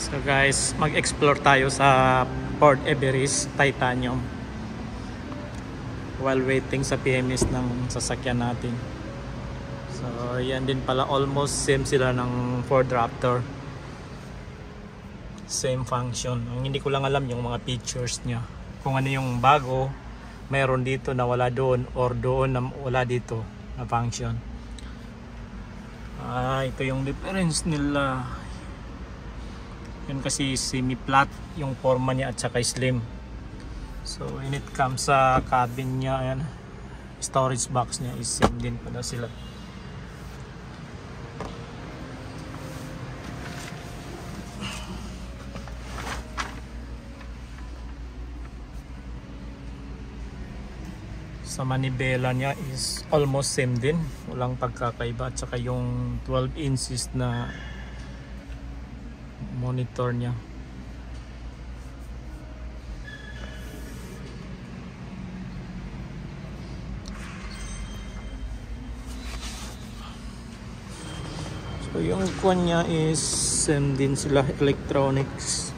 So guys, mag-explore tayo sa Port Everest Titanium while waiting sa PMS ng sasakyan natin. So yan din pala, almost same sila ng Ford Raptor, same function. Ang hindi ko lang alam yung mga features niya, kung ano yung bago meron dito na wala doon, or doon na wala dito na function. Ito yung difference nila. Yun kasi semi-flat yung forma niya at saka slim. So when it comes sa cabin niya, ayan, storage box niya is same din pala sila. Sa manibela niya is almost same din, walang pagkakaiba, at saka yung 12 inches na monitor niya. So yung kwan niya is same din sila, electronics.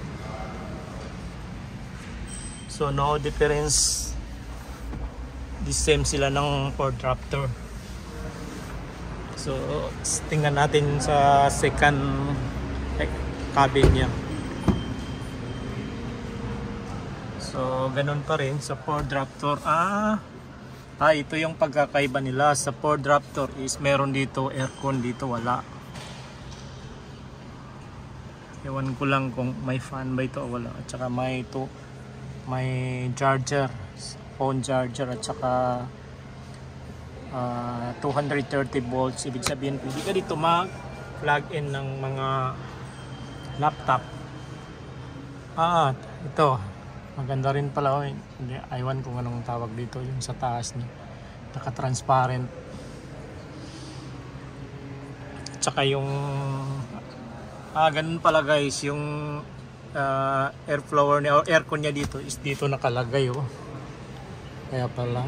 So no difference, the same sila ng Ford Raptor. So tingnan natin sa second cabin niya. So ganun pa rin sa Ford Raptor. Ito yung pagkakaiba nila. Sa Ford Raptor is meron dito aircon, dito wala. Ewan ko lang kung may fan ba ito o wala. At saka may charger, phone charger, at saka 230 volts. Ibig sabihin pwede ka dito mag-plug in ng mga laptop. Ito maganda rin pala. Aywan kung anong tawag dito, yung sa taas niya, naka-transparent. At saka yung ganun pala guys, yung airflow niya o aircon niya dito is dito nakalagay, kaya pala.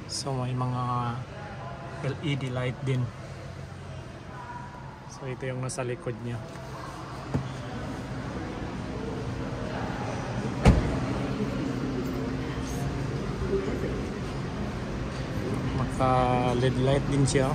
So may mga LED light din. So ito yung nasa likod niya. Maka LED light din siya.